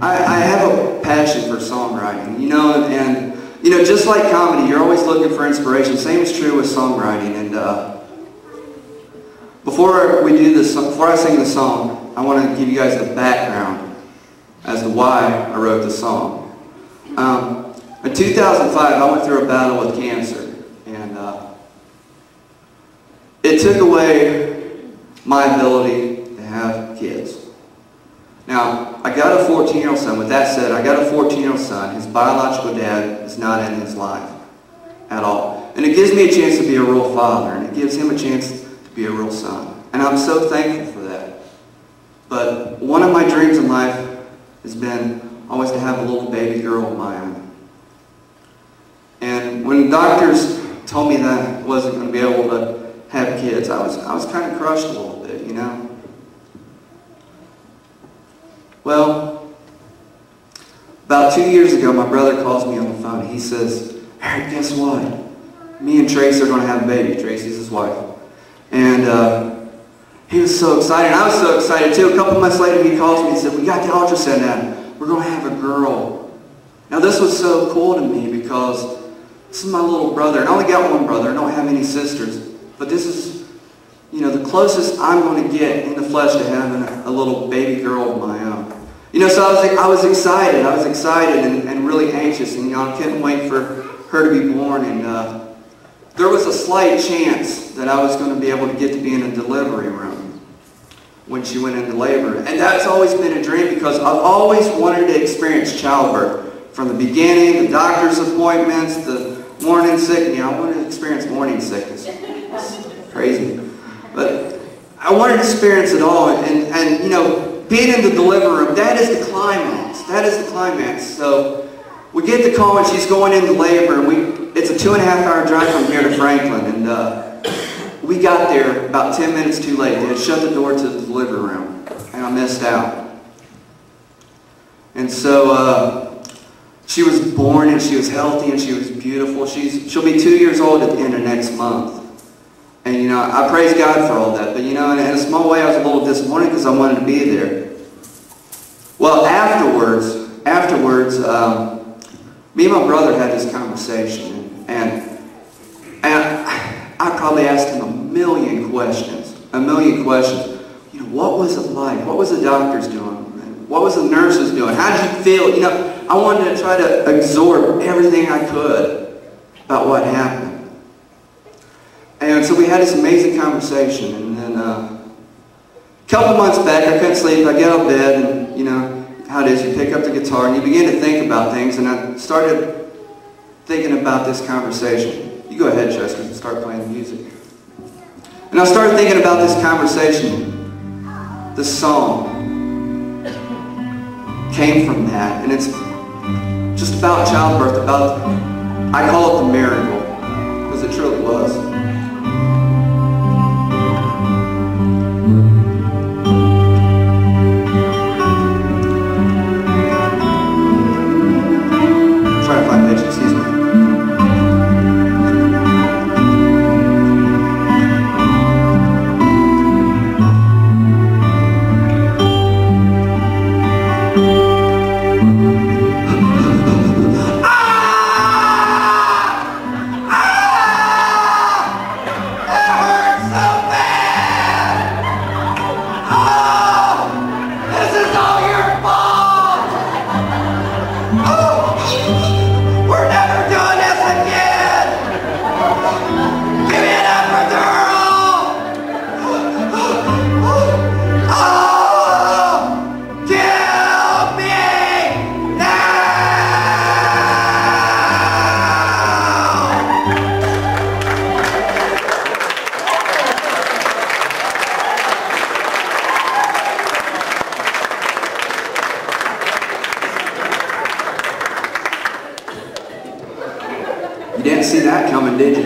I have a passion for songwriting, and just like comedy, you're always looking for inspiration. Same is true with songwriting. And before I sing the song, I want to give you guys the background as to why I wrote the song. In 2005, I went through a battle with cancer, and it took away my ability to have kids. Now, I got a 14-year-old son. With that said, I got a 14-year-old son. His biological dad is not in his life at all. And it gives me a chance to be a real father, and it gives him a chance to be a real son. And I'm so thankful for that. But one of my dreams in life has been always to have a little baby girl of my own. And when doctors told me that I wasn't going to be able to have kids, I was kind of crushed a little bit, Well, about 2 years ago, my brother calls me on the phone. He says, "Eric, guess what? Me and Tracy are going to have a baby." Tracy's his wife. And he was so excited. I was so excited too. A couple months later, he calls me and said, "We got the ultrasound done. We're going to have a girl." Now, this was so cool to me because this is my little brother. And I only got one brother. I don't have any sisters. But this is, the closest I'm going to get in the flesh to having a little baby girl of my own. So I was excited. I was excited and really anxious. And, I couldn't wait for her to be born. And there was a slight chance that I was going to be able to get to be in a delivery room when she went into labor. And that's always been a dream because I've always wanted to experience childbirth. From the beginning, the doctor's appointments, the morning sickness. I wanted to experience morning sickness. It's crazy. But I wanted to experience it all. And being in the delivery room, that is the climax. That is the climax. So we get the call and she's going into labor. And it's a 2.5-hour drive from here to Franklin. And we got there about 10 minutes too late. They had shut the door to the delivery room. And I missed out. And so she was born and she was healthy and she was beautiful. She'll be 2 years old at the end of next month. And, I praise God for all that. But, in a small way, I was a little disappointed because I wanted to be there. Well, afterwards, me and my brother had this conversation. And I probably asked him a million questions. What was it like? What was the doctors doing? What was the nurses doing? How did you feel? I wanted to try to absorb everything I could about what happened. And so we had this amazing conversation, and then a couple months back, I couldn't sleep. I get out of bed, and how it is, you pick up the guitar, and you begin to think about things, and I started thinking about this conversation. You go ahead, Chester, and start playing the music. And I started thinking about this conversation. This song came from that, and it's just about childbirth, I call it the miracle, because it truly was. You didn't see that coming, did you?